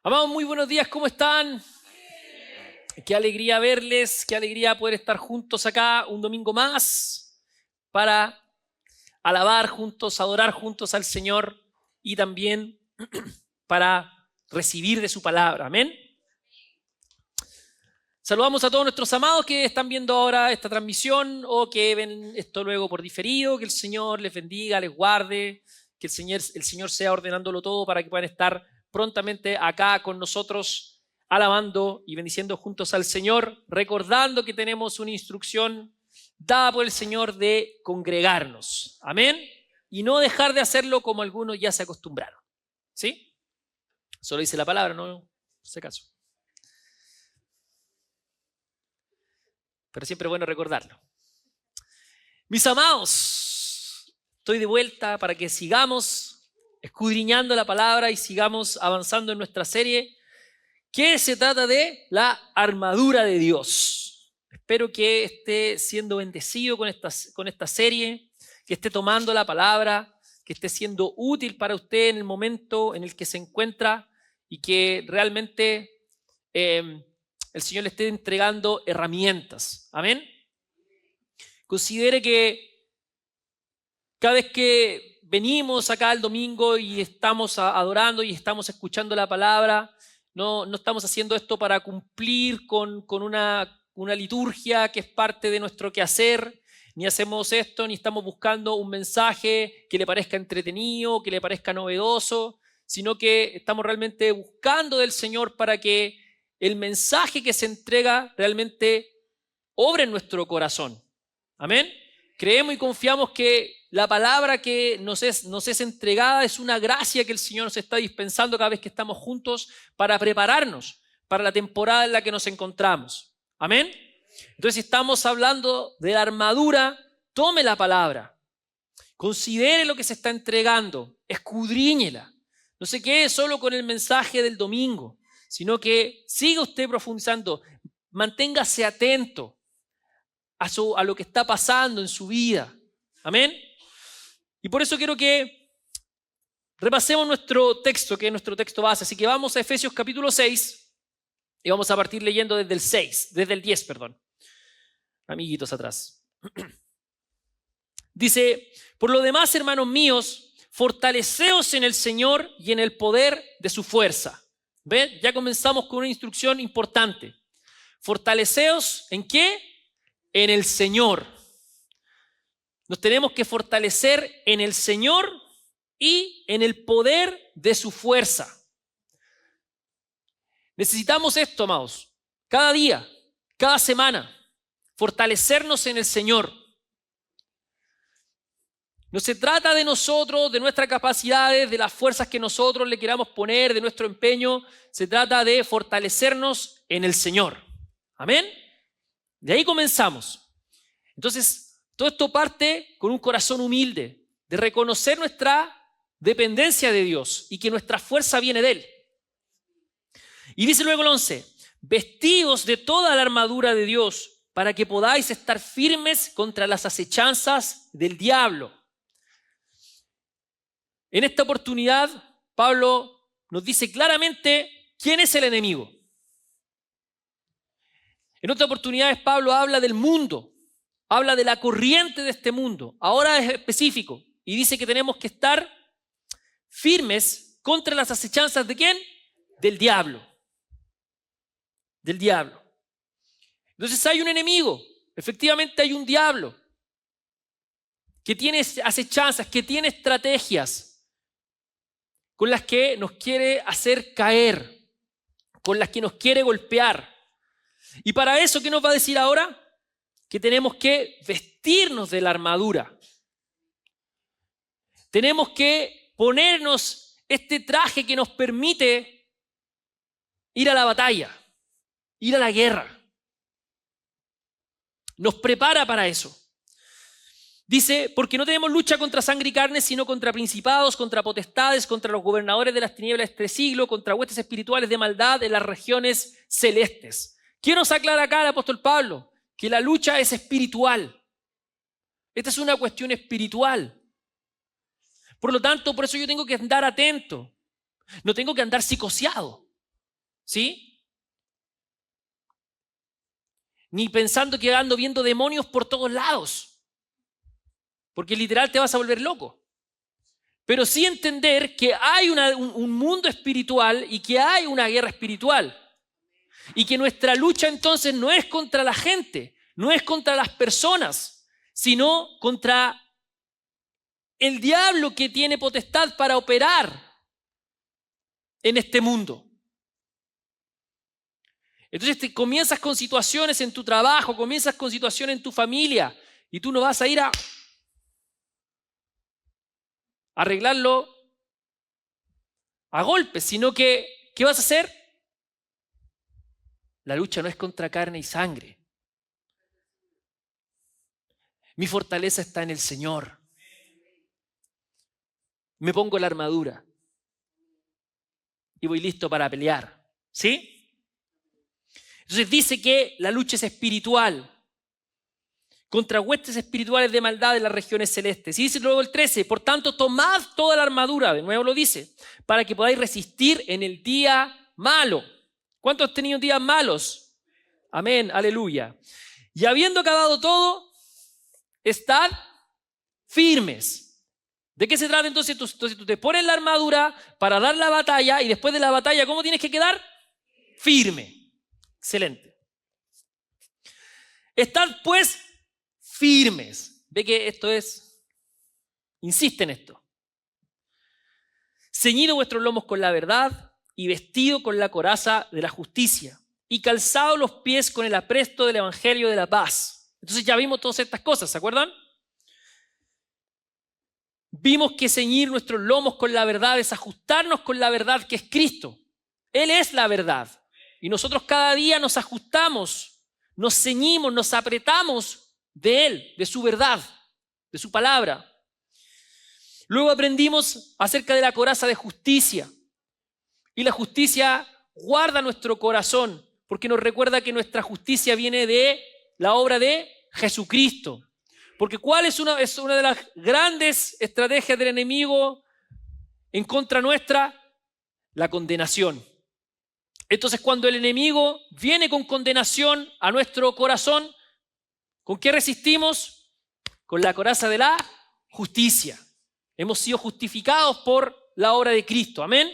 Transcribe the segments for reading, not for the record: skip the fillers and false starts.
Amados, muy buenos días, ¿cómo están? Qué alegría verles, qué alegría poder estar juntos acá un domingo más para alabar juntos, adorar juntos al Señor y también para recibir de su palabra. Amén. Saludamos a todos nuestros amados que están viendo ahora esta transmisión o que ven esto luego por diferido. Que el Señor les bendiga, les guarde, que el Señor sea ordenándolo todo para que puedan estar prontamente acá con nosotros, alabando y bendiciendo juntos al Señor, recordando que tenemos una instrucción dada por el Señor de congregarnos. Amén. Y no dejar de hacerlo como algunos ya se acostumbraron. ¿Sí? Solo dice la palabra, no sé caso. Pero siempre es bueno recordarlo. Mis amados, estoy de vuelta para que sigamos escudriñando la palabra y sigamos avanzando en nuestra serie, que se trata de la armadura de Dios. Espero que esté siendo bendecido con esta serie, que esté tomando la palabra, que esté siendo útil para usted en el momento en el que se encuentra y que realmente el Señor le esté entregando herramientas. Amén. Considere que cada vez que venimos acá el domingo y estamos adorando y estamos escuchando la palabra, no estamos haciendo esto para cumplir con una liturgia que es parte de nuestro quehacer, ni hacemos esto, ni estamos buscando un mensaje que le parezca entretenido, que le parezca novedoso, sino que estamos realmente buscando del Señor para que el mensaje que se entrega realmente obre en nuestro corazón. Amén. Creemos y confiamos que la palabra que nos es entregada es una gracia que el Señor nos está dispensando cada vez que estamos juntos para prepararnos para la temporada en la que nos encontramos. Amén. Entonces, si estamos hablando de la armadura, tome la palabra, considere lo que se está entregando, escudriñela. No se quede solo con el mensaje del domingo, sino que siga usted profundizando, manténgase atento a lo que está pasando en su vida. Amén. Y por eso quiero que repasemos nuestro texto, que es nuestro texto base. Así que vamos a Efesios capítulo 6 y vamos a partir leyendo desde el 10, perdón. Amiguitos atrás. Dice: por lo demás, hermanos míos, fortaleceos en el Señor y en el poder de su fuerza. ¿Ven? Ya comenzamos con una instrucción importante. Fortaleceos ¿en qué? En el Señor. Nos tenemos que fortalecer en el Señor y en el poder de su fuerza. Necesitamos esto, amados, cada día, cada semana, fortalecernos en el Señor. No se trata de nosotros, de nuestras capacidades, de las fuerzas que nosotros le queramos poner, de nuestro empeño. Se trata de fortalecernos en el Señor. Amén. De ahí comenzamos. Entonces, todo esto parte con un corazón humilde, de reconocer nuestra dependencia de Dios y que nuestra fuerza viene de Él. Y dice luego el 11, vestidos de toda la armadura de Dios para que podáis estar firmes contra las acechanzas del diablo. En esta oportunidad, Pablo nos dice claramente quién es el enemigo. En otras oportunidades, Pablo habla del mundo, habla de la corriente de este mundo. Ahora es específico y dice que tenemos que estar firmes contra las acechanzas ¿de quién? Del diablo. Del diablo. Entonces hay un enemigo, efectivamente hay un diablo que tiene acechanzas, que tiene estrategias con las que nos quiere hacer caer, con las que nos quiere golpear. Y para eso, ¿qué nos va a decir ahora? Que tenemos que vestirnos de la armadura. Tenemos que ponernos este traje que nos permite ir a la batalla, ir a la guerra. Nos prepara para eso. Dice, porque no tenemos lucha contra sangre y carne, sino contra principados, contra potestades, contra los gobernadores de las tinieblas de este siglo, contra huestes espirituales de maldad en las regiones celestes. ¿Qué nos aclara acá el apóstol Pablo? Que la lucha es espiritual. Esta es una cuestión espiritual. Por lo tanto, por eso yo tengo que andar atento. No tengo que andar psicoseado. ¿sí? Ni pensando que ando viendo demonios por todos lados, porque literal te vas a volver loco. Pero sí entender que hay un mundo espiritual y que hay una guerra espiritual. Y que nuestra lucha entonces no es contra la gente, no es contra las personas, sino contra el diablo que tiene potestad para operar en este mundo. Entonces te comienzas con situaciones en tu trabajo, comienzas con situaciones en tu familia y tú no vas a ir a arreglarlo a golpes, sino que ¿qué vas a hacer? La lucha no es contra carne y sangre. Mi fortaleza está en el Señor. Me pongo la armadura y voy listo para pelear. ¿Sí? Entonces dice que la lucha es espiritual, contra huestes espirituales de maldad en las regiones celestes. Y dice luego el 13, por tanto, tomad toda la armadura, de nuevo lo dice, para que podáis resistir en el día malo. ¿Cuántos han tenido días malos? Amén, aleluya. Y habiendo acabado todo, estad firmes. ¿De qué se trata entonces? Entonces tú te pones la armadura para dar la batalla y después de la batalla, ¿cómo tienes que quedar? Firme. Excelente. Estad pues firmes. Ve que esto es, insiste en esto. Ceñido vuestros lomos con la verdad y vestido con la coraza de la justicia y calzado los pies con el apresto del evangelio de la paz. Entonces ya vimos todas estas cosas, ¿se acuerdan? Vimos que ceñir nuestros lomos con la verdad es ajustarnos con la verdad que es Cristo. Él es la verdad. Y nosotros cada día nos ajustamos, nos ceñimos, nos apretamos de Él, de su verdad, de su palabra. Luego aprendimos acerca de la coraza de justicia. Y la justicia guarda nuestro corazón, porque nos recuerda que nuestra justicia viene de la obra de Jesucristo. Porque ¿cuál es una de las grandes estrategias del enemigo en contra nuestra? La condenación. Entonces, cuando el enemigo viene con condenación a nuestro corazón, ¿con qué resistimos? Con la coraza de la justicia. Hemos sido justificados por la obra de Cristo. Amén.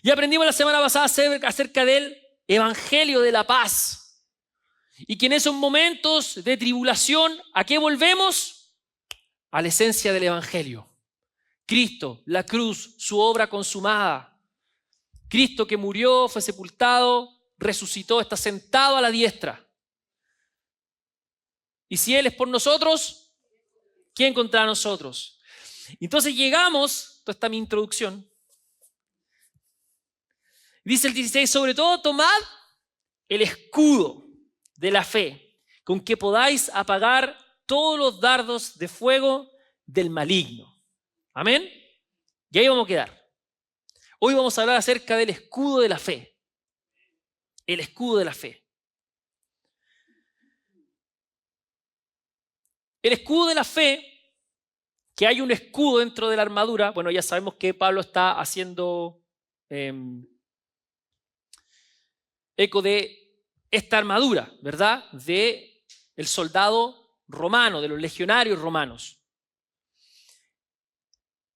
Y aprendimos la semana pasada acerca del evangelio de la paz. Y que en esos momentos de tribulación, ¿a qué volvemos? A la esencia del evangelio. Cristo, la cruz, su obra consumada. Cristo que murió, fue sepultado, resucitó, está sentado a la diestra. Y si Él es por nosotros, ¿quién contra nosotros? Entonces llegamos, esta es mi introducción, dice el 16, sobre todo tomad el escudo de la fe, con que podáis apagar todos los dardos de fuego del maligno. Amén. Y ahí vamos a quedar. Hoy vamos a hablar acerca del escudo de la fe. El escudo de la fe. El escudo de la fe, que hay un escudo dentro de la armadura. Bueno, ya sabemos que Pablo está haciendo eco de esta armadura, ¿verdad? De el soldado romano, de los legionarios romanos.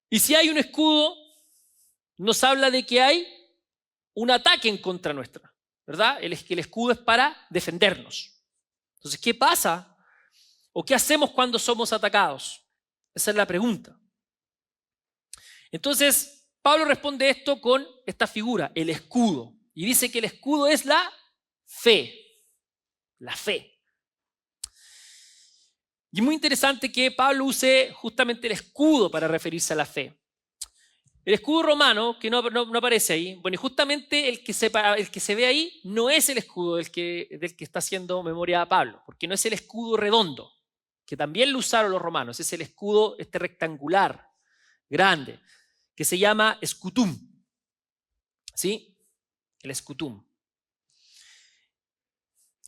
Y si hay un escudo, nos habla de que hay un ataque en contra nuestra, ¿verdad? El escudo es para defendernos. Entonces, ¿qué pasa? ¿O qué hacemos cuando somos atacados? Esa es la pregunta. Entonces, Pablo responde esto con esta figura, el escudo. Y dice que el escudo es la fe. La fe. Y es muy interesante que Pablo use justamente el escudo para referirse a la fe. El escudo romano, que no aparece ahí, bueno, y justamente el que se ve ahí no es el escudo del que está haciendo memoria a Pablo, porque no es el escudo redondo, que también lo usaron los romanos, es el escudo rectangular, grande, que se llama escutum. ¿Sí? El escutum.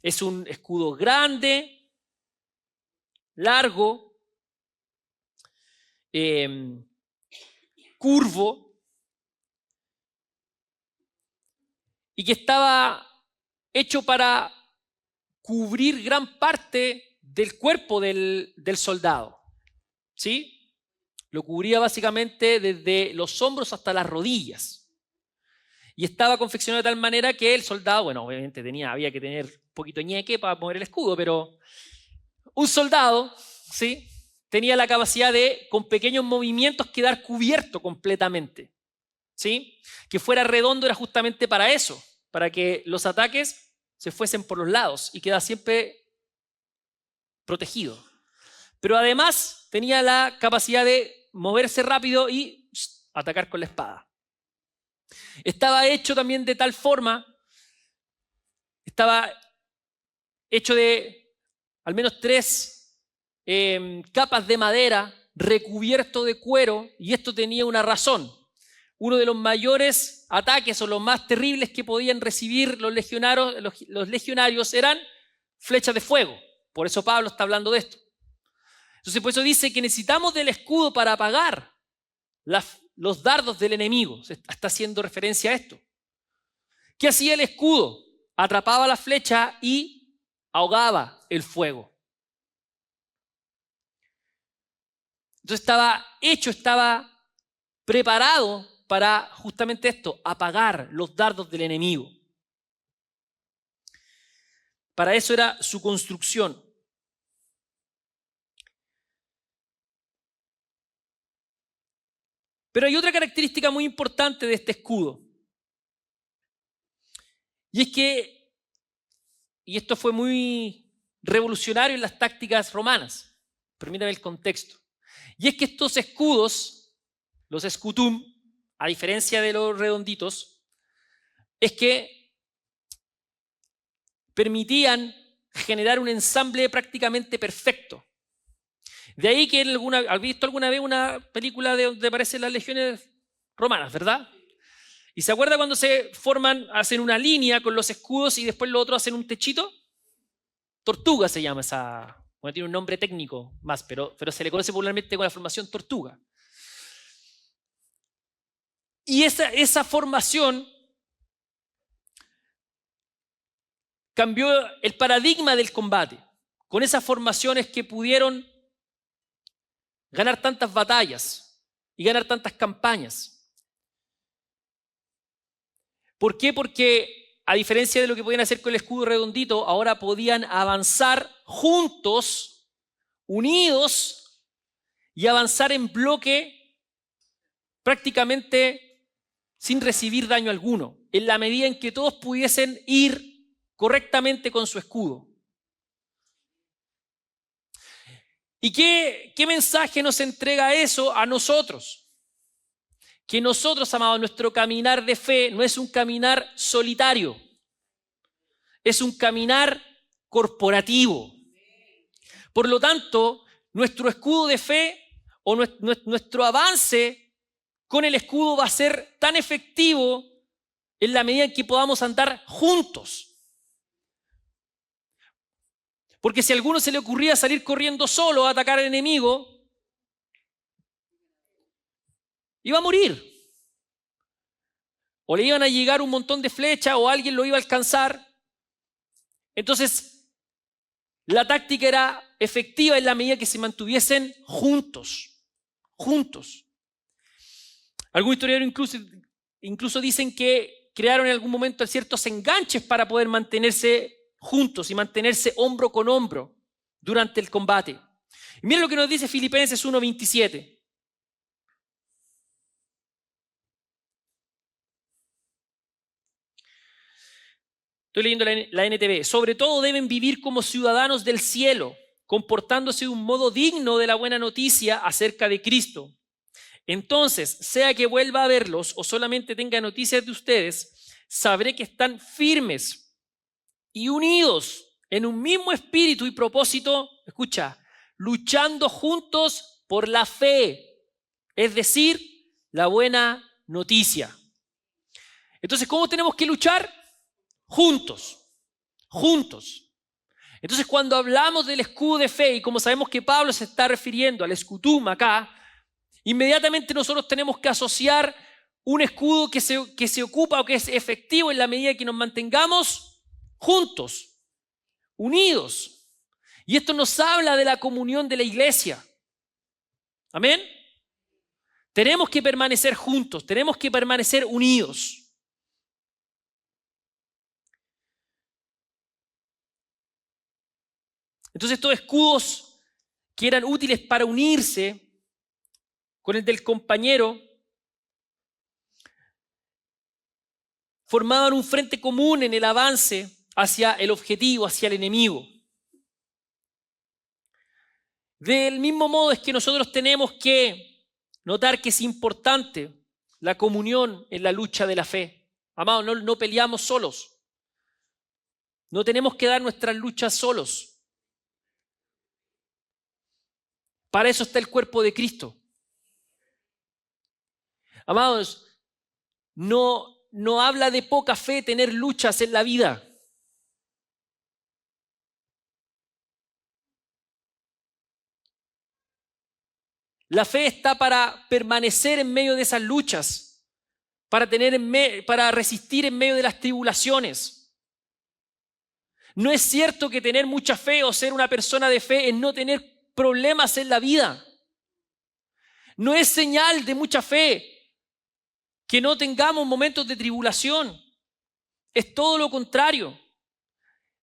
Es un escudo grande, largo, curvo, y que estaba hecho para cubrir gran parte del cuerpo del soldado, ¿sí? Lo cubría básicamente desde los hombros hasta las rodillas. Y estaba confeccionado de tal manera que el soldado, bueno, obviamente había que tener un poquito ñeque para mover el escudo, pero un soldado, ¿sí?, tenía la capacidad de, con pequeños movimientos, quedar cubierto completamente, ¿sí? Que fuera redondo era justamente para eso, para que los ataques se fuesen por los lados y quedara siempre protegido. Pero además tenía la capacidad de moverse rápido y atacar con la espada. Estaba hecho también de tal forma, estaba hecho de al menos 3 capas de madera recubierto de cuero, y esto tenía una razón. Uno de los mayores ataques o los más terribles que podían recibir los legionarios eran flechas de fuego. Por eso Pablo está hablando de esto. Entonces, por eso dice que necesitamos del escudo para apagar los dardos del enemigo. Está haciendo referencia a esto. ¿Qué hacía el escudo? Atrapaba la flecha y ahogaba el fuego. Entonces estaba preparado para justamente esto, apagar los dardos del enemigo. Para eso era su construcción. Pero hay otra característica muy importante de este escudo. Y es que, y esto fue muy revolucionario en las tácticas romanas, permítame el contexto, y es que estos escudos, los escutum, a diferencia de los redonditos, es que permitían generar un ensamble prácticamente perfecto. De ahí que ¿has visto alguna vez una película de donde aparecen las legiones romanas, verdad? ¿Y se acuerda cuando se forman, hacen una línea con los escudos y después los otros hacen un techito? Tortuga se llama esa. Bueno, tiene un nombre técnico más, pero se le conoce popularmente con la formación tortuga. Y esa formación cambió el paradigma del combate. Con esas formaciones que pudieron ganar tantas batallas y ganar tantas campañas. ¿Por qué? Porque a diferencia de lo que podían hacer con el escudo redondito, ahora podían avanzar juntos, unidos, y avanzar en bloque prácticamente sin recibir daño alguno, en la medida en que todos pudiesen ir correctamente con su escudo. ¿Y qué mensaje nos entrega eso a nosotros? Que nosotros, amados, nuestro caminar de fe no es un caminar solitario, es un caminar corporativo. Por lo tanto, nuestro escudo de fe o nuestro avance con el escudo va a ser tan efectivo en la medida en que podamos andar juntos. Porque si a alguno se le ocurría salir corriendo solo a atacar al enemigo, iba a morir. O le iban a llegar un montón de flechas o alguien lo iba a alcanzar. Entonces, la táctica era efectiva en la medida que se mantuviesen juntos. Juntos. Algunos historiadores incluso dicen que crearon en algún momento ciertos enganches para poder mantenerse juntos y mantenerse hombro con hombro durante el combate. Y miren lo que nos dice Filipenses 1:27. Estoy leyendo la NTV. Sobre todo deben vivir como ciudadanos del cielo, comportándose de un modo digno de la buena noticia acerca de Cristo. Entonces, sea que vuelva a verlos o solamente tenga noticias de ustedes, sabré que están firmes y unidos en un mismo espíritu y propósito, escucha, luchando juntos por la fe, es decir, la buena noticia. Entonces, ¿cómo tenemos que luchar? Juntos, juntos. Entonces, cuando hablamos del escudo de fe, y como sabemos que Pablo se está refiriendo al escutum acá, inmediatamente nosotros tenemos que asociar un escudo que se ocupa o que es efectivo en la medida que nos mantengamos juntos, unidos. Y esto nos habla de la comunión de la iglesia. ¿Amén? Tenemos que permanecer juntos, tenemos que permanecer unidos. Entonces estos escudos que eran útiles para unirse con el del compañero formaban un frente común en el avance hacia el objetivo, hacia el enemigo. Del mismo modo es que nosotros tenemos que notar que es importante la comunión en la lucha de la fe. Amados, no peleamos solos. No tenemos que dar nuestras luchas solos. Para eso está el cuerpo de Cristo. Amados, no habla de poca fe tener luchas en la vida. La fe está para permanecer en medio de esas luchas, para resistir en medio de las tribulaciones. No es cierto que tener mucha fe o ser una persona de fe es no tener problemas en la vida. No es señal de mucha fe que no tengamos momentos de tribulación. Es todo lo contrario.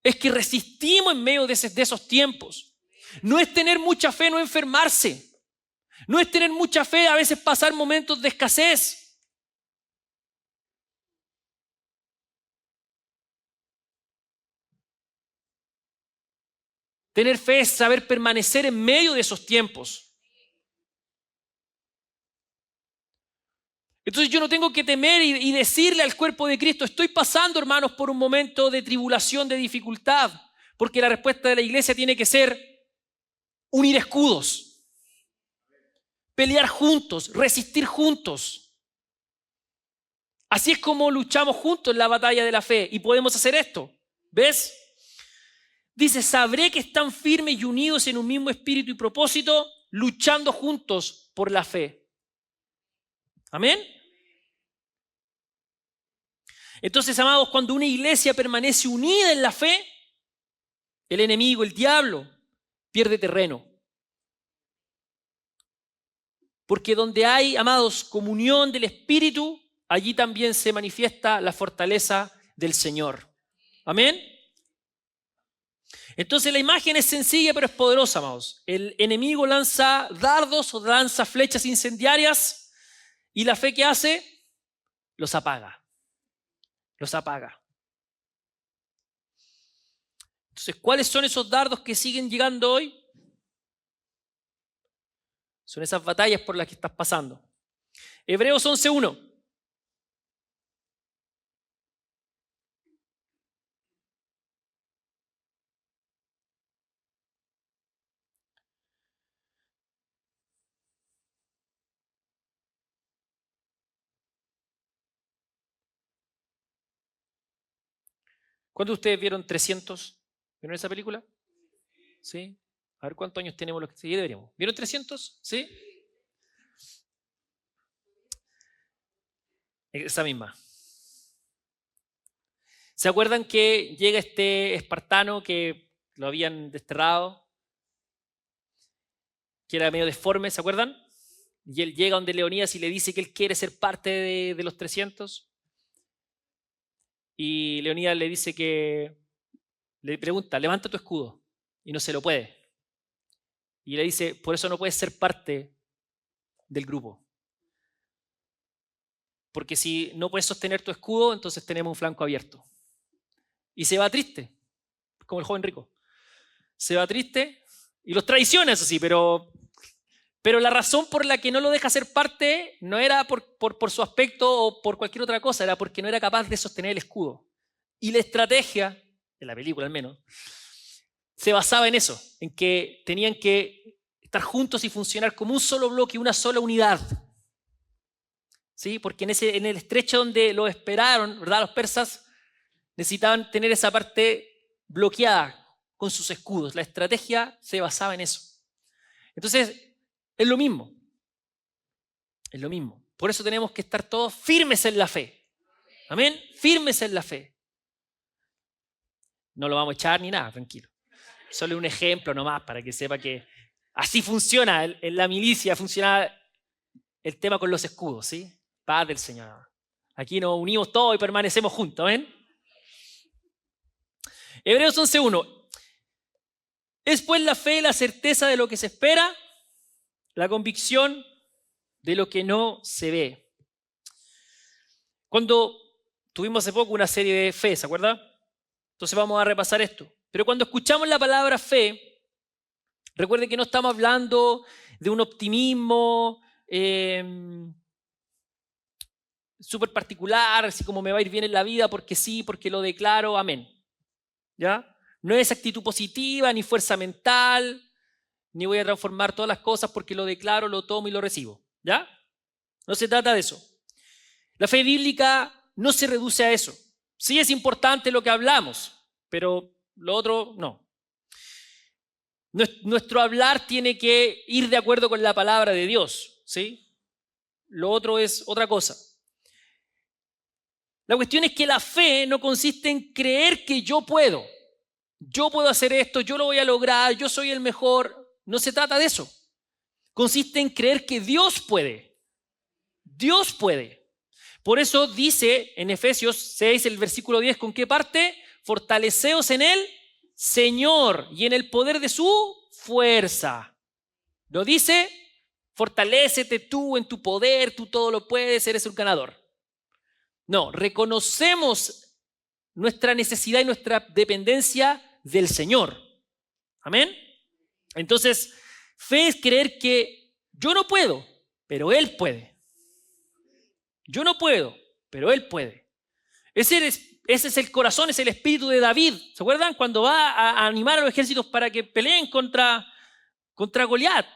Es que resistimos en medio de esos tiempos. No es tener mucha fe, no enfermarse. No es tener mucha fe, a veces pasar momentos de escasez. Tener fe es saber permanecer en medio de esos tiempos. Entonces yo no tengo que temer y decirle al cuerpo de Cristo, estoy pasando, hermanos, por un momento de tribulación, de dificultad, porque la respuesta de la iglesia tiene que ser unir escudos, pelear juntos, resistir juntos. Así es como luchamos juntos en la batalla de la fe y podemos hacer esto. ¿Ves? Dice, sabré que están firmes y unidos en un mismo espíritu y propósito, luchando juntos por la fe. ¿Amén? Entonces, amados, cuando una iglesia permanece unida en la fe, el enemigo, el diablo, pierde terreno. Porque donde hay, amados, comunión del Espíritu, allí también se manifiesta la fortaleza del Señor. ¿Amén? Entonces la imagen es sencilla pero es poderosa, amados. El enemigo lanza dardos o lanza flechas incendiarias y la fe, ¿qué hace? Los apaga. Los apaga. Entonces, ¿cuáles son esos dardos que siguen llegando hoy? Son esas batallas por las que estás pasando. Hebreos 11:1. ¿Cuántos de ustedes vieron 300? ¿Vieron esa película? ¿Sí? A ver cuántos años tenemos los que sí deberíamos. ¿Vieron 300? ¿Sí? Esa misma. ¿Se acuerdan que llega este espartano que lo habían desterrado? Que era medio deforme, ¿se acuerdan? Y él llega donde Leonidas y le dice que él quiere ser parte de los 300. Y Leonidas le dice que, le pregunta, levanta tu escudo. Y no se lo puede. Y le dice, por eso no puedes ser parte del grupo. Porque si no puedes sostener tu escudo, entonces tenemos un flanco abierto. Y se va triste, como el joven rico. Se va triste y los traiciona, eso sí, pero la razón por la que no lo deja ser parte no era por su aspecto o por cualquier otra cosa, era porque no era capaz de sostener el escudo. Y la estrategia, en la película al menos, se basaba en eso, en que tenían que estar juntos y funcionar como un solo bloque, una sola unidad. ¿Sí? Porque en el estrecho donde lo esperaron, ¿verdad? Los persas necesitaban tener esa parte bloqueada con sus escudos. La estrategia se basaba en eso. Entonces, es lo mismo. Es lo mismo. Por eso tenemos que estar todos firmes en la fe. Amén. Firmes en la fe. No lo vamos a echar ni nada, tranquilo. Solo un ejemplo nomás para que sepa que así funciona. En la milicia funciona el tema con los escudos, ¿sí? Paz del Señor. Aquí nos unimos todos y permanecemos juntos, ¿ven? Hebreos 11:1. Es pues la fe la certeza de lo que se espera, la convicción de lo que no se ve. Cuando tuvimos hace poco una serie de fe, ¿se acuerda? Entonces vamos a repasar esto. Pero cuando escuchamos la palabra fe, recuerden que no estamos hablando de un optimismo súper particular, así como me va a ir bien en la vida porque sí, porque lo declaro, amén. ¿Ya? No es actitud positiva, ni fuerza mental, ni voy a transformar todas las cosas porque lo declaro, lo tomo y lo recibo. ¿Ya? No se trata de eso. La fe bíblica no se reduce a eso. Sí es importante lo que hablamos, pero lo otro no. Nuestro hablar tiene que ir de acuerdo con la palabra de Dios, ¿sí? Lo otro es otra cosa. La cuestión es que la fe no consiste en creer que yo puedo hacer esto, yo lo voy a lograr, yo soy el mejor. No se trata de eso. Consiste en creer que Dios puede. Dios puede. Por eso dice en Efesios 6, el versículo 10, ¿con qué parte? Fortaleceos en el Señor y en el poder de su fuerza. Lo dice, fortalécete tú en tu poder, tú todo lo puedes, eres un ganador. No, reconocemos nuestra necesidad y nuestra dependencia del Señor. Amén. Entonces, fe es creer que yo no puedo, pero Él puede. Yo no puedo, pero Él puede. Ese es el corazón, es el espíritu de David. ¿Se acuerdan? Cuando va a animar a los ejércitos para que peleen contra Goliat.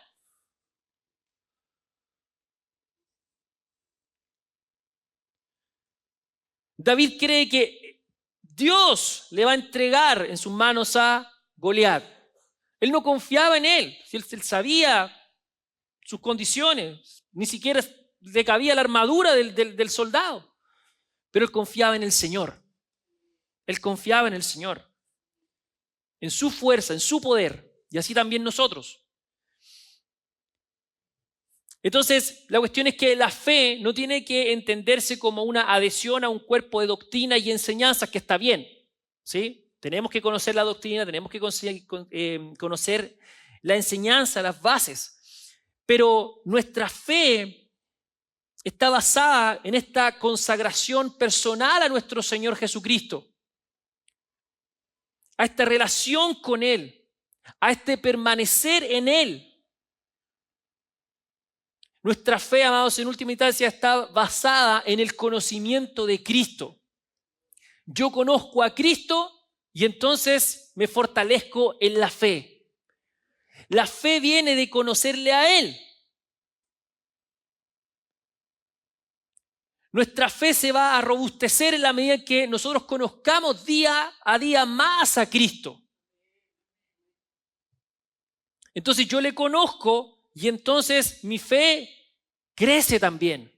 David cree que Dios le va a entregar en sus manos a Goliat. Él no confiaba en él. Él sabía sus condiciones. Ni siquiera le cabía la armadura del soldado. Pero él confiaba en el Señor. Él confiaba en el Señor. En su fuerza, en su poder. Y así también nosotros. Entonces, la cuestión es que la fe no tiene que entenderse como una adhesión a un cuerpo de doctrina y enseñanzas, que está bien, ¿sí? Tenemos que conocer la doctrina, tenemos que conocer la enseñanza, las bases. Pero nuestra fe está basada en esta consagración personal a nuestro Señor Jesucristo, a esta relación con Él, a este permanecer en Él. Nuestra fe, amados, en última instancia está basada en el conocimiento de Cristo. Yo conozco a Cristo y entonces me fortalezco en la fe. La fe viene de conocerle a Él. Nuestra fe se va a robustecer en la medida en que nosotros conozcamos día a día más a Cristo. Entonces yo le conozco y entonces mi fe crece también.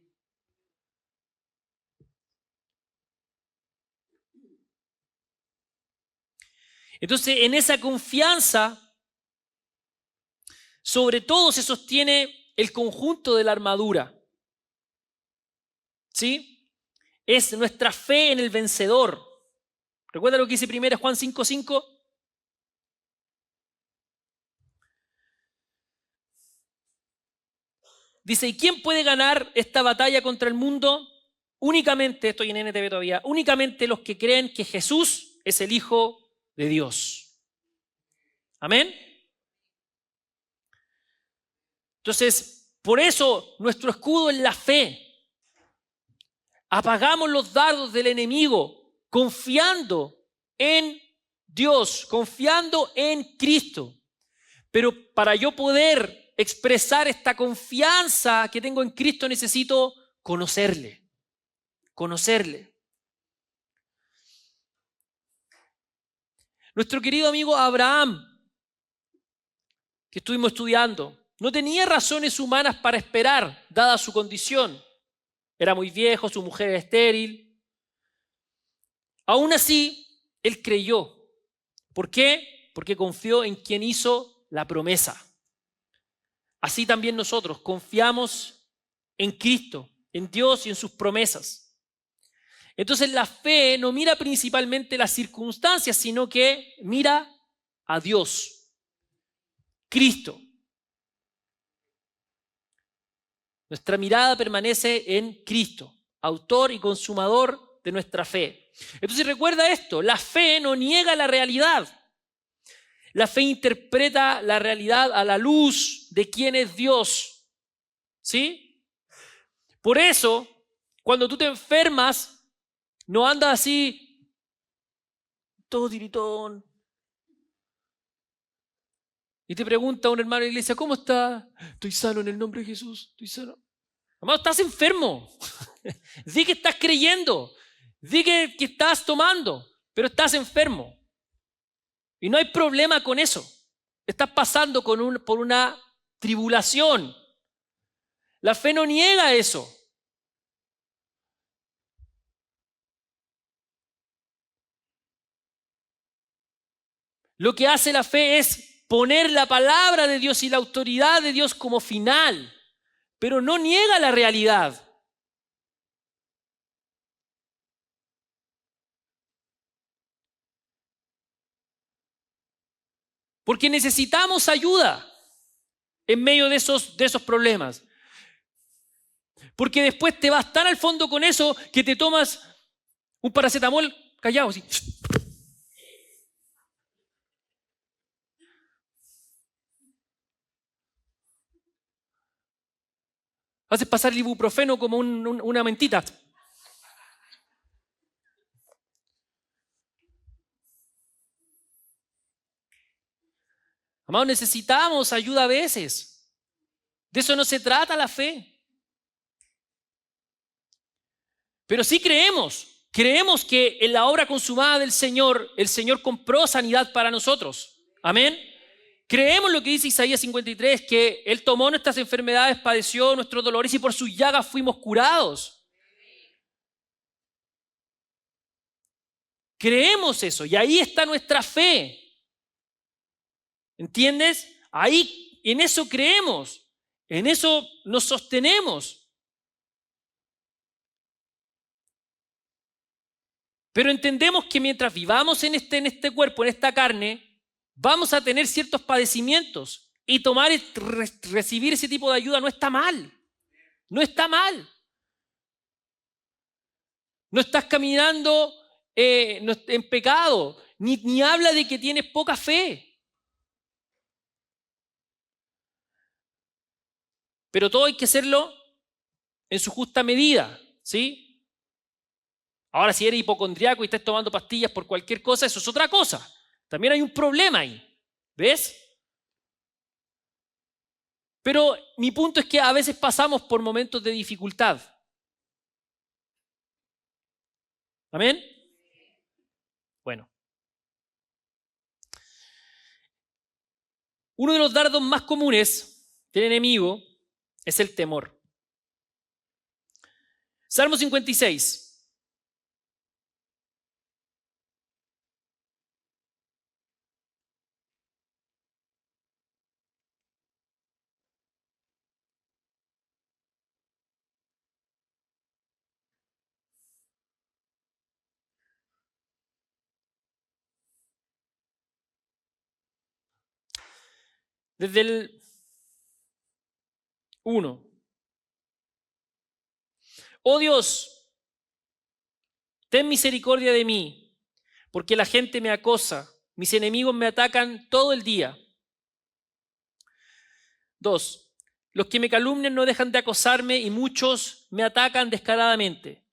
Entonces, en esa confianza, sobre todo se sostiene el conjunto de la armadura. ¿Sí? Es nuestra fe en el vencedor. ¿Recuerda lo que dice 1 Juan 5:5? Dice, ¿y quién puede ganar esta batalla contra el mundo? Únicamente, estoy en NTV todavía, únicamente los que creen que Jesús es el Hijo de Dios. ¿Amén? Entonces, por eso nuestro escudo es la fe. Apagamos los dardos del enemigo confiando en Dios, confiando en Cristo. Pero para yo poder expresar esta confianza que tengo en Cristo necesito conocerle. Nuestro querido amigo Abraham, que estuvimos estudiando, no tenía razones humanas para esperar, dada su condición. era muy viejo, su mujer era estéril. Aún así, él creyó. ¿Por qué? Porque confió en quien hizo la promesa. Así también nosotros confiamos en Cristo, en Dios y en sus promesas. Entonces la fe no mira principalmente las circunstancias, sino que mira a Dios, Cristo. Nuestra mirada permanece en Cristo, autor y consumador de nuestra fe. Entonces recuerda esto, la fe no niega la realidad. La fe interpreta la realidad a la luz de quién es Dios. ¿Sí? Por eso, cuando tú te enfermas, no andas así, todo tiritón. Y te pregunta un hermano de la iglesia, ¿cómo estás? Estoy sano en el nombre de Jesús, estoy sano. Amado, estás enfermo. Di que estás creyendo. Di que estás tomando, pero estás enfermo. Y no hay problema con eso. Estás pasando por una tribulación. La fe no niega eso. Lo que hace la fe es poner la palabra de Dios y la autoridad de Dios como final, pero no niega la realidad. Porque necesitamos ayuda en medio de esos problemas. Porque después te vas tan al fondo con eso que te tomas un paracetamol callado así. Haces pasar el ibuprofeno como una mentita. Amados, necesitamos ayuda a veces. De eso no se trata la fe. Pero sí creemos que en la obra consumada del Señor, el Señor compró sanidad para nosotros. Amén. Creemos lo que dice Isaías 53, que Él tomó nuestras enfermedades, padeció nuestros dolores y por sus llagas fuimos curados. Creemos eso y ahí está nuestra fe. ¿Entiendes? Ahí, en eso creemos, en eso nos sostenemos. Pero entendemos que mientras vivamos en este cuerpo, en esta carne, vamos a tener ciertos padecimientos y recibir ese tipo de ayuda no está mal. No está mal. No estás caminando en pecado, ni habla de que tienes poca fe. Pero todo hay que hacerlo en su justa medida, ¿sí? Ahora, si eres hipocondriaco y estás tomando pastillas por cualquier cosa, eso es otra cosa. También hay un problema ahí, ¿ves? Pero mi punto es que a veces pasamos por momentos de dificultad. ¿Amén? Bueno. Uno de los dardos más comunes del enemigo es el temor. Salmo 56. Desde el 1. Oh Dios, ten misericordia de mí, porque la gente me acosa, mis enemigos me atacan todo el día. 2. Los que me calumnian no dejan de acosarme y muchos me atacan descaradamente.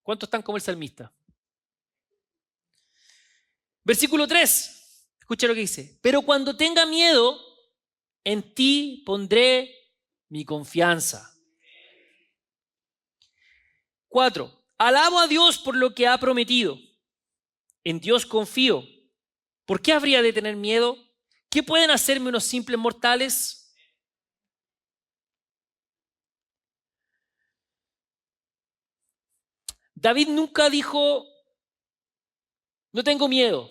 ¿Cuántos están como el salmista? Versículo 3. Escucha lo que dice. Pero cuando tenga miedo, en ti pondré mi confianza. 4. Alabo a Dios por lo que ha prometido. En Dios confío. ¿Por qué habría de tener miedo? ¿Qué pueden hacerme unos simples mortales? David nunca dijo, no tengo miedo.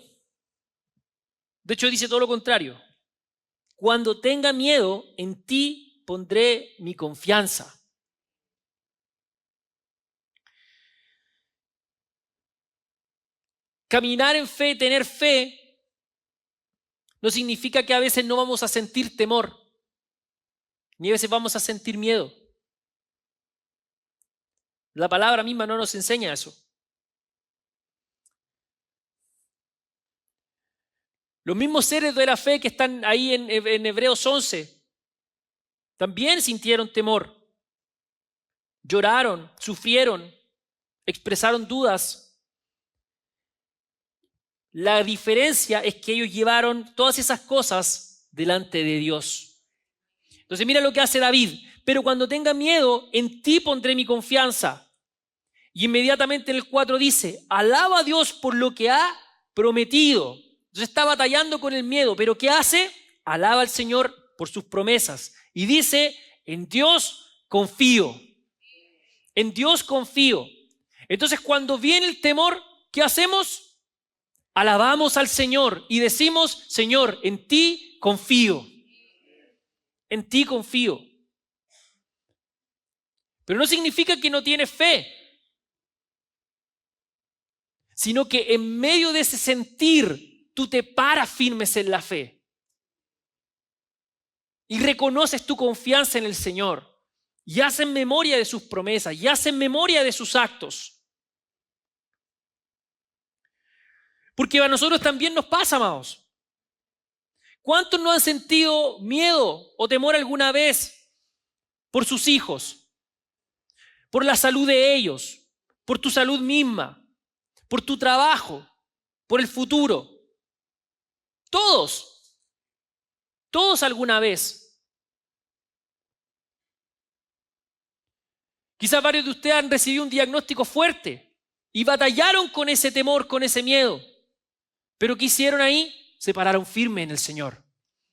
De hecho, dice todo lo contrario. Cuando tenga miedo, en ti pondré mi confianza. Caminar en fe, tener fe, no significa que a veces no vamos a sentir temor, ni a veces vamos a sentir miedo. La palabra misma no nos enseña eso. Los mismos seres de la fe que están ahí en Hebreos 11 también sintieron temor, lloraron, sufrieron, expresaron dudas. La diferencia es que ellos llevaron todas esas cosas delante de Dios. Entonces mira lo que hace David. Pero cuando tenga miedo, en ti pondré mi confianza. Y inmediatamente en el 4 dice, alaba a Dios por lo que ha prometido. Entonces está batallando con el miedo, pero ¿qué hace? Alaba al Señor por sus promesas. Y dice, en Dios confío. En Dios confío. Entonces cuando viene el temor, ¿qué hacemos? Alabamos al Señor y decimos, Señor, en ti confío. En ti confío. Pero no significa que no tienes fe, sino que en medio de ese sentir, tú te paras firmes en la fe y reconoces tu confianza en el Señor y haces memoria de sus promesas y haces memoria de sus actos. Porque a nosotros también nos pasa, amados. ¿Cuántos no han sentido miedo o temor alguna vez por sus hijos, por la salud de ellos, por tu salud misma, por tu trabajo, por el futuro? Todos alguna vez. Quizás varios de ustedes han recibido un diagnóstico fuerte y batallaron con ese temor, con ese miedo. Pero ¿qué hicieron ahí? Se pararon firmes en el Señor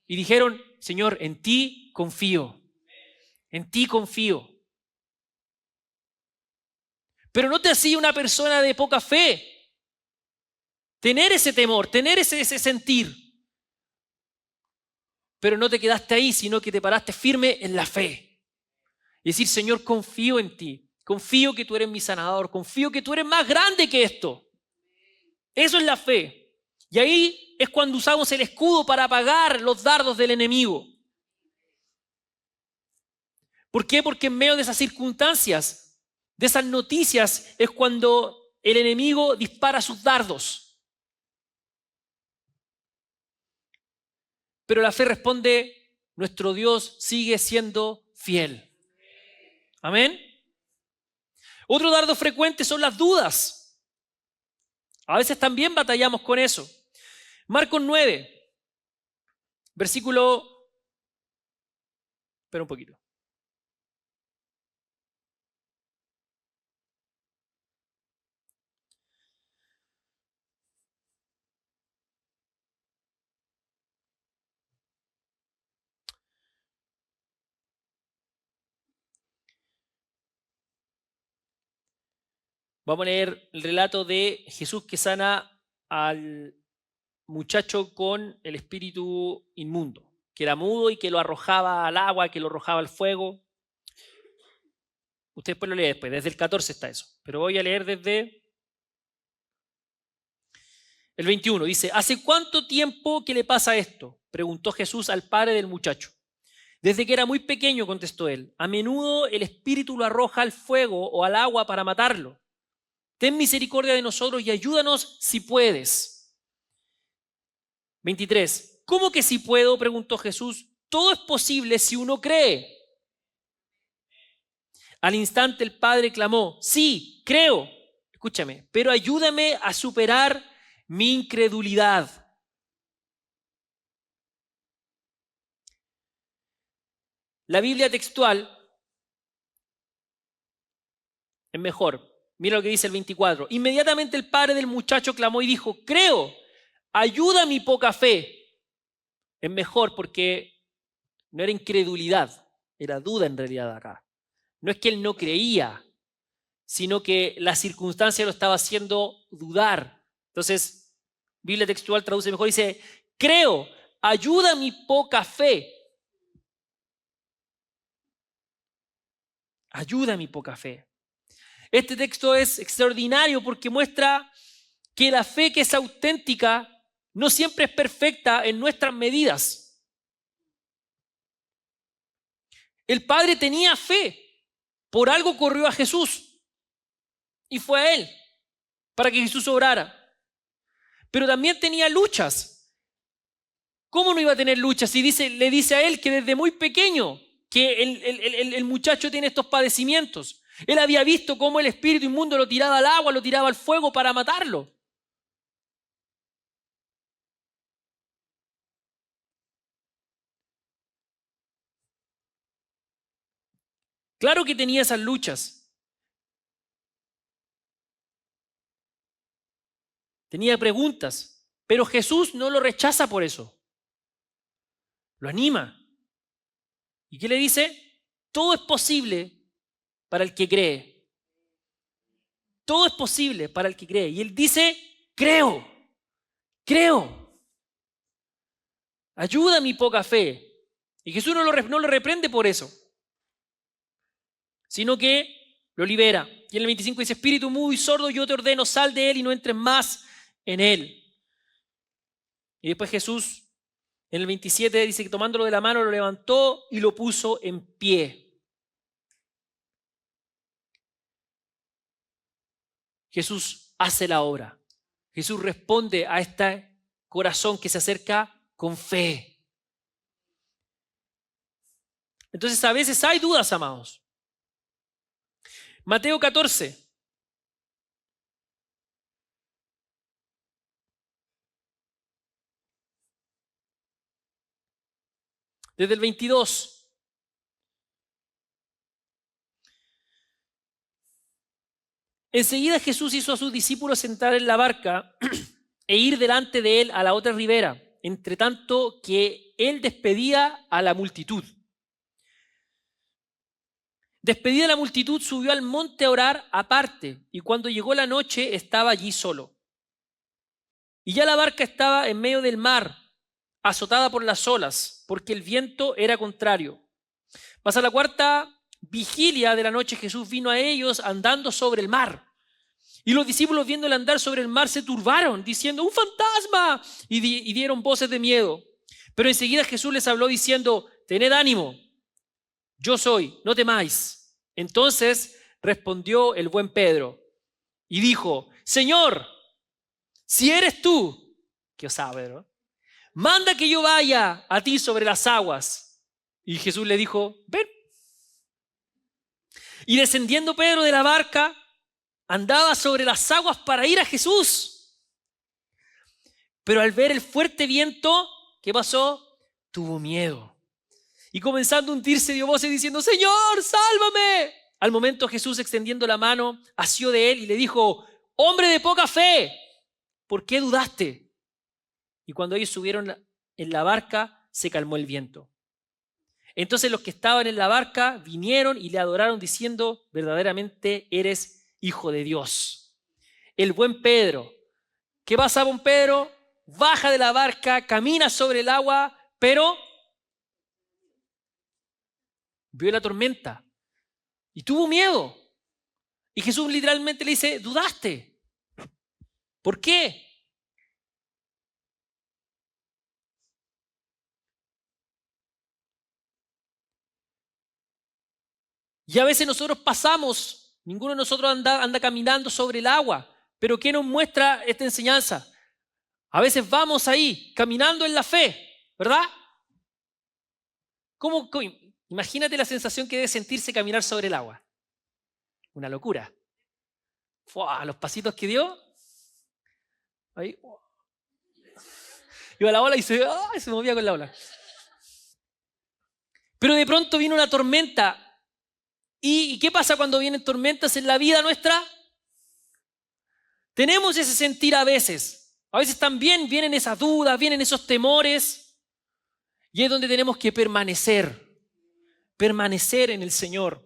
y dijeron, Señor, en ti confío, en ti confío. Pero no te hacía una persona de poca fe tener ese temor, tener ese sentir. Pero no te quedaste ahí, sino que te paraste firme en la fe. Y decir, Señor, confío en ti, confío que tú eres mi sanador, confío que tú eres más grande que esto. Eso es la fe. Y ahí es cuando usamos el escudo para apagar los dardos del enemigo. ¿Por qué? Porque en medio de esas circunstancias, de esas noticias, es cuando el enemigo dispara sus dardos. Pero la fe responde, nuestro Dios sigue siendo fiel. Amén. Otro dardo frecuente son las dudas. A veces también batallamos con eso. Marcos 9, versículo... Espera un poquito. Vamos a leer el relato de Jesús que sana al muchacho con el espíritu inmundo, que era mudo y que lo arrojaba al agua, que lo arrojaba al fuego. Usted después lo lee después, desde el 14 está eso. Pero voy a leer desde el 21. Dice, ¿hace cuánto tiempo que le pasa esto? Preguntó Jesús al padre del muchacho. Desde que era muy pequeño, contestó él. A menudo el espíritu lo arroja al fuego o al agua para matarlo. Ten misericordia de nosotros y ayúdanos si puedes. 23. ¿Cómo que si puedo? Preguntó Jesús. Todo es posible si uno cree. Al instante el padre clamó, sí, creo. Escúchame, pero ayúdame a superar mi incredulidad. La Biblia textual es mejor. Mira lo que dice el 24. Inmediatamente el padre del muchacho clamó y dijo, creo, ayuda a mi poca fe. Es mejor porque no era incredulidad, era duda en realidad acá. No es que él no creía, sino que la circunstancia lo estaba haciendo dudar. Entonces, Biblia textual traduce mejor, dice, creo, ayuda mi poca fe. Ayuda mi poca fe. Este texto es extraordinario porque muestra que la fe que es auténtica no siempre es perfecta en nuestras medidas. El Padre tenía fe, por algo corrió a Jesús y fue a Él para que Jesús obrara. Pero también tenía luchas. ¿Cómo no iba a tener luchas? Si le dice a Él que desde muy pequeño que el muchacho tiene estos padecimientos. Él había visto cómo el espíritu inmundo lo tiraba al agua, lo tiraba al fuego para matarlo. Claro que tenía esas luchas. Tenía preguntas, pero Jesús no lo rechaza por eso. Lo anima. ¿Y qué le dice? Todo es posible para el que cree. Todo es posible para el que cree. Y él dice, creo. Ayuda a mi poca fe. Y Jesús no lo reprende por eso, sino que lo libera. Y en el 25 dice, espíritu mudo y sordo, yo te ordeno, sal de él y no entres más en él. Y después Jesús, en el 27, dice que tomándolo de la mano lo levantó y lo puso en pie. Jesús hace la obra. Jesús responde a este corazón que se acerca con fe. Entonces a veces hay dudas, amados. Mateo 14. Desde el 22. Enseguida Jesús hizo a sus discípulos entrar en la barca e ir delante de él a la otra ribera, entre tanto que él despedía a la multitud. Despedida la multitud, subió al monte a orar aparte, y cuando llegó la noche estaba allí solo. Y ya la barca estaba en medio del mar, azotada por las olas, porque el viento era contrario. Mas a la cuarta vigilia de la noche Jesús vino a ellos andando sobre el mar. Y los discípulos, viéndole andar sobre el mar, se turbaron, diciendo, ¡un fantasma! Y dieron voces de miedo. Pero enseguida Jesús les habló diciendo, tened ánimo, yo soy, no temáis. Entonces respondió el buen Pedro y dijo, Señor, si eres tú, ¿qué osaba Pedro? Manda que yo vaya a ti sobre las aguas. Y Jesús le dijo, ven. Y descendiendo Pedro de la barca, andaba sobre las aguas para ir a Jesús. Pero al ver el fuerte viento, ¿qué pasó? Tuvo miedo. Y comenzando a hundirse dio voces diciendo, Señor, sálvame. Al momento Jesús, extendiendo la mano, asió de él y le dijo, hombre de poca fe, ¿por qué dudaste? Y cuando ellos subieron en la barca, se calmó el viento. Entonces los que estaban en la barca vinieron y le adoraron diciendo, verdaderamente eres Hijo de Dios. El buen Pedro. ¿Qué pasa con Pedro? Baja de la barca, camina sobre el agua, pero vio la tormenta y tuvo miedo. Y Jesús literalmente le dice, ¿dudaste? ¿Por qué? Y a veces nosotros pasamos, ninguno de nosotros anda caminando sobre el agua, pero ¿qué nos muestra esta enseñanza? A veces vamos ahí, caminando en la fe, ¿verdad? ¿Cómo? Imagínate la sensación que debe sentirse caminar sobre el agua. Una locura. ¡Fua! Los pasitos que dio. Ahí. Iba a la ola y se movía con la ola. Pero de pronto viene una tormenta. ¿Y qué pasa cuando vienen tormentas en la vida nuestra? Tenemos ese sentir a veces. A veces también vienen esas dudas, vienen esos temores. Y es donde tenemos que permanecer en el Señor.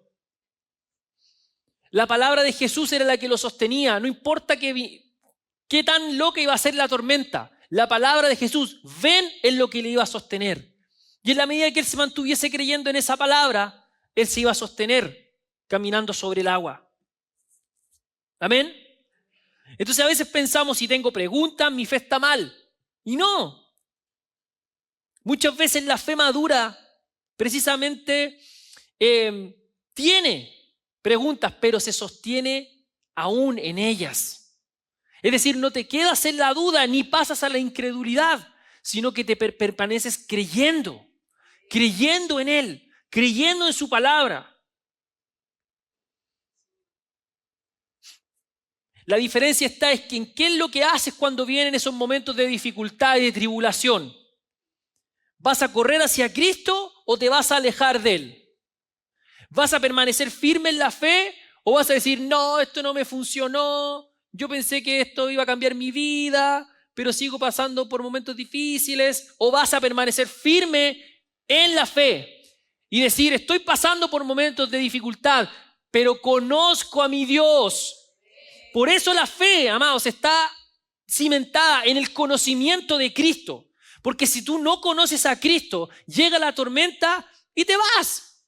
La palabra de Jesús era la que lo sostenía. No importa qué tan loca iba a ser la tormenta. La palabra de Jesús, ven, en lo que le iba a sostener. Y en la medida que él se mantuviese creyendo en esa palabra, él se iba a sostener caminando sobre el agua. ¿Amén? Entonces a veces pensamos, si tengo preguntas, mi fe está mal. Y no. Muchas veces la fe madura precisamente tiene preguntas, pero se sostiene aún en ellas. Es decir, no te quedas en la duda ni pasas a la incredulidad, sino que te permaneces creyendo en Él, creyendo en su palabra. La diferencia está es que en qué es lo que haces cuando vienen esos momentos de dificultad y de tribulación. ¿Vas a correr hacia Cristo o te vas a alejar de Él? ¿Vas a permanecer firme en la fe o vas a decir, no, esto no me funcionó, yo pensé que esto iba a cambiar mi vida, pero sigo pasando por momentos difíciles? ¿O vas a permanecer firme en la fe y decir, estoy pasando por momentos de dificultad, pero conozco a mi Dios? Por eso la fe, amados, está cimentada en el conocimiento de Cristo. Porque si tú no conoces a Cristo, llega la tormenta y te vas.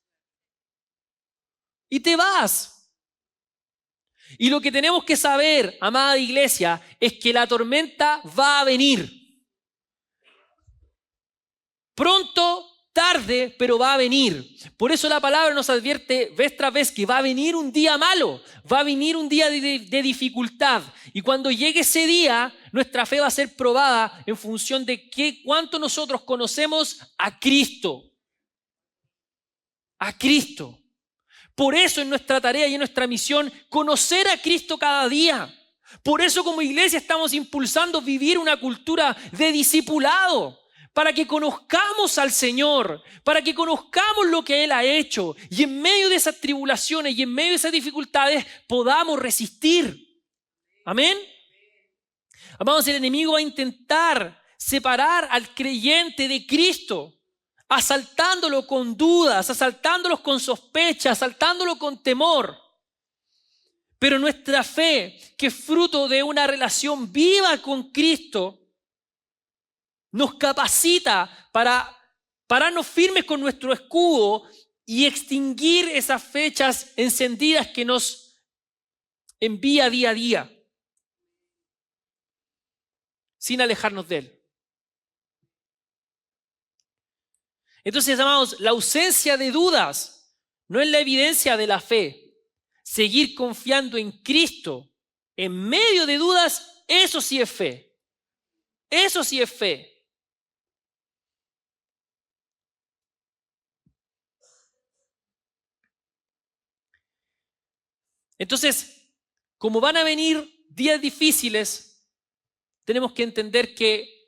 Y te vas. Y lo que tenemos que saber, amada iglesia, es que la tormenta va a venir. Pronto, tarde, pero va a venir. Por eso la palabra nos advierte vez tras vez que va a venir un día malo, va a venir un día de dificultad. Y cuando llegue ese día, nuestra fe va a ser probada en función de cuánto nosotros conocemos a Cristo. A Cristo. Por eso es nuestra tarea y en nuestra misión conocer a Cristo cada día. Por eso como iglesia estamos impulsando vivir una cultura de discipulado, para que conozcamos al Señor, para que conozcamos lo que Él ha hecho y en medio de esas tribulaciones y en medio de esas dificultades podamos resistir. Amén. Amados, el enemigo va a intentar separar al creyente de Cristo, asaltándolo con dudas, asaltándolo con sospechas, asaltándolo con temor. Pero nuestra fe, que es fruto de una relación viva con Cristo, nos capacita para pararnos firmes con nuestro escudo y extinguir esas flechas encendidas que nos envía día a día, sin alejarnos de Él. Entonces, amados, la ausencia de dudas no es la evidencia de la fe. Seguir confiando en Cristo en medio de dudas, eso sí es fe. Eso sí es fe. Entonces, como van a venir días difíciles, tenemos que entender que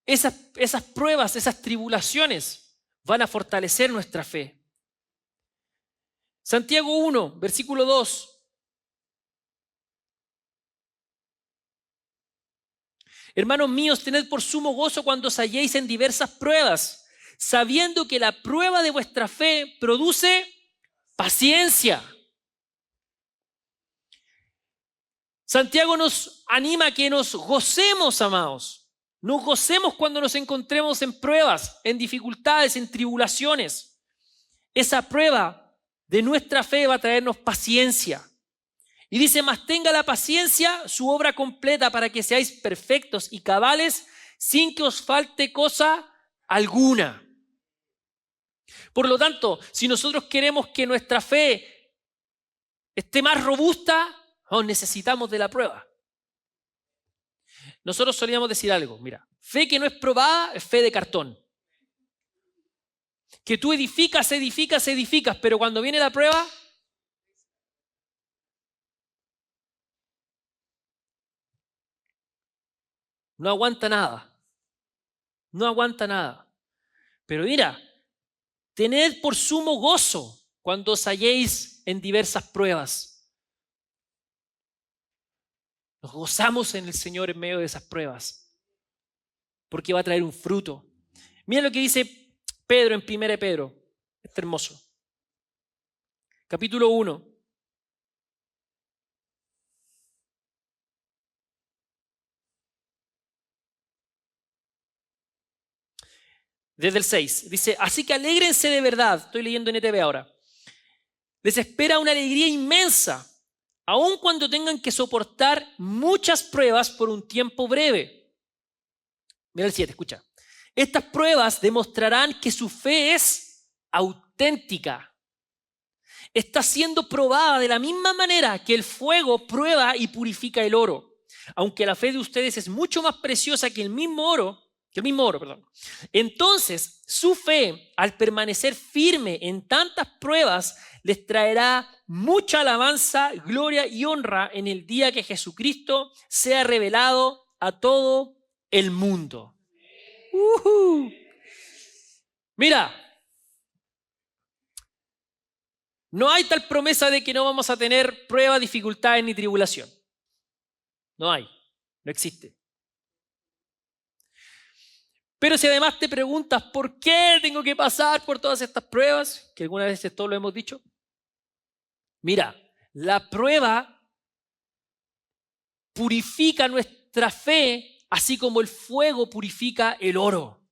esas pruebas, esas tribulaciones van a fortalecer nuestra fe. Santiago 1, versículo 2. Hermanos míos, tened por sumo gozo cuando os halléis en diversas pruebas, sabiendo que la prueba de vuestra fe produce paciencia. Santiago nos anima a que nos gocemos, amados. Nos gocemos cuando nos encontremos en pruebas, en dificultades, en tribulaciones. Esa prueba de nuestra fe va a traernos paciencia. Y dice, mas tenga la paciencia su obra completa para que seáis perfectos y cabales sin que os falte cosa alguna. Por lo tanto, si nosotros queremos que nuestra fe esté más robusta, necesitamos de la prueba. Nosotros solíamos decir algo, mira, fe que no es probada es fe de cartón. Que tú edificas, pero cuando viene la prueba, no aguanta nada. No aguanta nada. Pero mira, tened por sumo gozo cuando os halléis en diversas pruebas. Nos gozamos en el Señor en medio de esas pruebas, porque va a traer un fruto. Mira lo que dice Pedro en 1 Pedro, está hermoso. Capítulo 1, desde el 6. Dice, así que alégrense de verdad. Estoy leyendo en ETV ahora. Les espera una alegría inmensa, aun cuando tengan que soportar muchas pruebas por un tiempo breve. Mira el 7, escucha. Estas pruebas demostrarán que su fe es auténtica. Está siendo probada de la misma manera que el fuego prueba y purifica el oro. Aunque la fe de ustedes es mucho más preciosa que el mismo oro. Entonces, su fe, al permanecer firme en tantas pruebas, les traerá mucha alabanza, gloria y honra en el día que Jesucristo sea revelado a todo el mundo. Mira, no hay tal promesa de que no vamos a tener pruebas, dificultades ni tribulación. No hay, no existe. Pero si además te preguntas por qué tengo que pasar por todas estas pruebas, que algunas veces todos lo hemos dicho, mira, la prueba purifica nuestra fe, así como el fuego purifica el oro.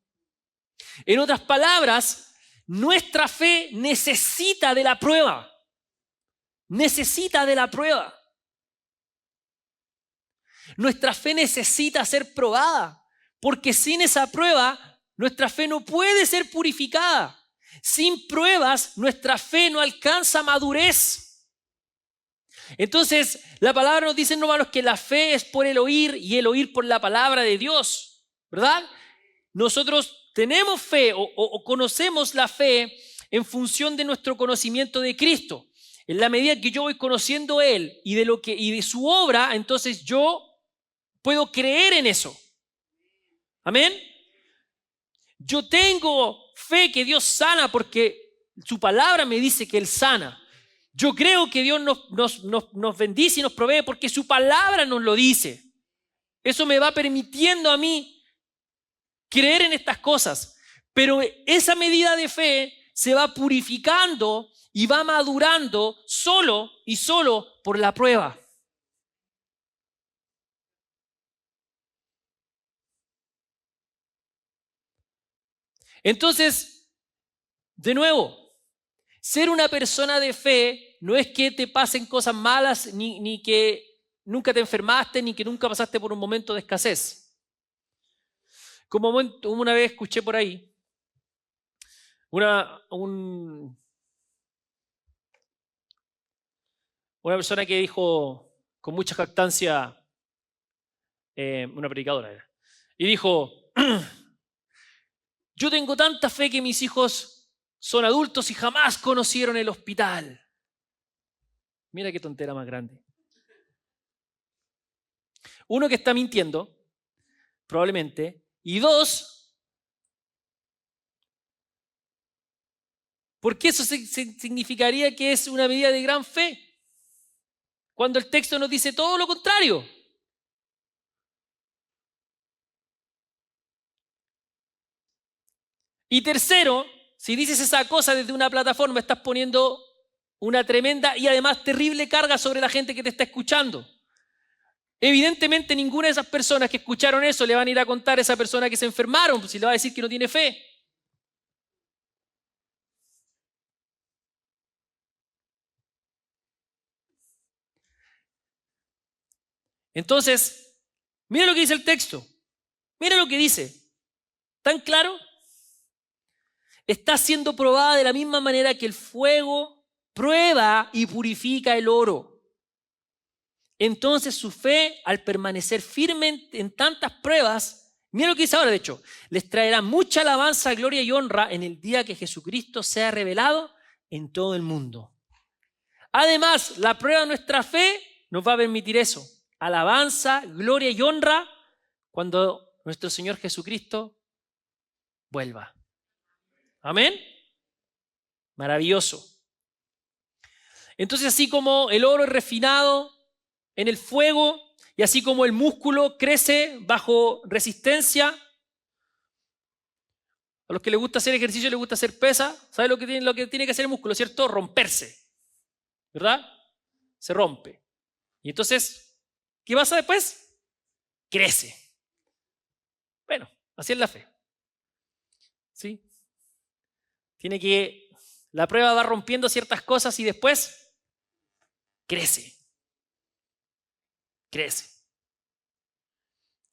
En otras palabras, nuestra fe necesita de la prueba. Necesita de la prueba. Nuestra fe necesita ser probada, porque sin esa prueba, nuestra fe no puede ser purificada. Sin pruebas, nuestra fe no alcanza madurez. Entonces, la palabra nos dice, hermanos, que la fe es por el oír y el oír por la palabra de Dios, ¿verdad? Nosotros tenemos fe o conocemos la fe en función de nuestro conocimiento de Cristo. En la medida que yo voy conociendo a Él y de su obra, entonces yo puedo creer en eso. Amén. Yo tengo fe que Dios sana porque su palabra me dice que Él sana. Yo creo que Dios nos bendice y nos provee porque su palabra nos lo dice. Eso me va permitiendo a mí creer en estas cosas. Pero esa medida de fe se va purificando y va madurando solo y solo por la prueba. Entonces, de nuevo, ser una persona de fe no es que te pasen cosas malas, ni que nunca te enfermaste, ni que nunca pasaste por un momento de escasez. Como una vez escuché por ahí, una persona que dijo con mucha jactancia, una predicadora era, y dijo, yo tengo tanta fe que mis hijos son adultos y jamás conocieron el hospital. Mira qué tontera más grande. Uno, que está mintiendo, probablemente, y dos, porque eso significaría que es una medida de gran fe, cuando el texto nos dice todo lo contrario. Y tercero, si dices esa cosa desde una plataforma, estás poniendo una tremenda y además terrible carga sobre la gente que te está escuchando. Evidentemente ninguna de esas personas que escucharon eso le van a ir a contar a esa persona que se enfermaron, pues si le va a decir que no tiene fe. Entonces, mira lo que dice el texto. Mira lo que dice. ¿Tan claro? Está siendo probada de la misma manera que el fuego prueba y purifica el oro. Entonces su fe, al permanecer firme en tantas pruebas, mira lo que dice ahora, de hecho, les traerá mucha alabanza, gloria y honra en el día que Jesucristo sea revelado en todo el mundo. Además, la prueba de nuestra fe nos va a permitir eso, alabanza, gloria y honra cuando nuestro Señor Jesucristo vuelva. Amén. Maravilloso. Entonces, así como el oro es refinado en el fuego y así como el músculo crece bajo resistencia, a los que les gusta hacer ejercicio, les gusta hacer pesa, ¿sabe lo que tiene que hacer el músculo, cierto? Romperse, ¿verdad? Se rompe. Y entonces, ¿qué pasa después? Crece. Bueno, así es la fe. ¿Sí? La prueba va rompiendo ciertas cosas y después crece. Crece.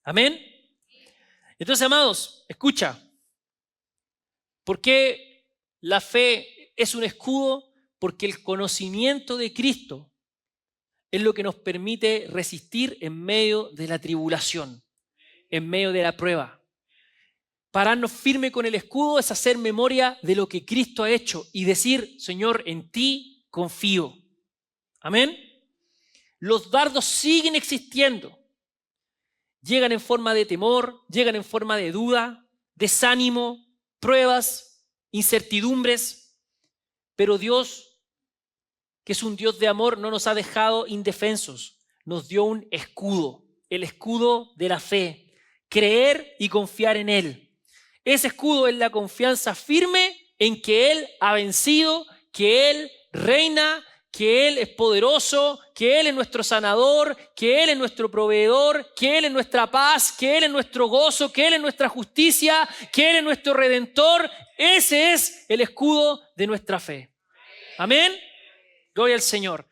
Amén. Entonces, amados, escucha. ¿Por qué la fe es un escudo? Porque el conocimiento de Cristo es lo que nos permite resistir en medio de la tribulación, en medio de la prueba. Pararnos firme con el escudo es hacer memoria de lo que Cristo ha hecho y decir, Señor, en ti confío. Amén. Los dardos siguen existiendo. Llegan en forma de temor, llegan en forma de duda, desánimo, pruebas, incertidumbres. Pero Dios, que es un Dios de amor, no nos ha dejado indefensos. Nos dio un escudo, el escudo de la fe. Creer y confiar en Él. Ese escudo es la confianza firme en que Él ha vencido, que Él reina, que Él es poderoso, que Él es nuestro sanador, que Él es nuestro proveedor, que Él es nuestra paz, que Él es nuestro gozo, que Él es nuestra justicia, que Él es nuestro redentor. Ese es el escudo de nuestra fe. Amén. Gloria al Señor.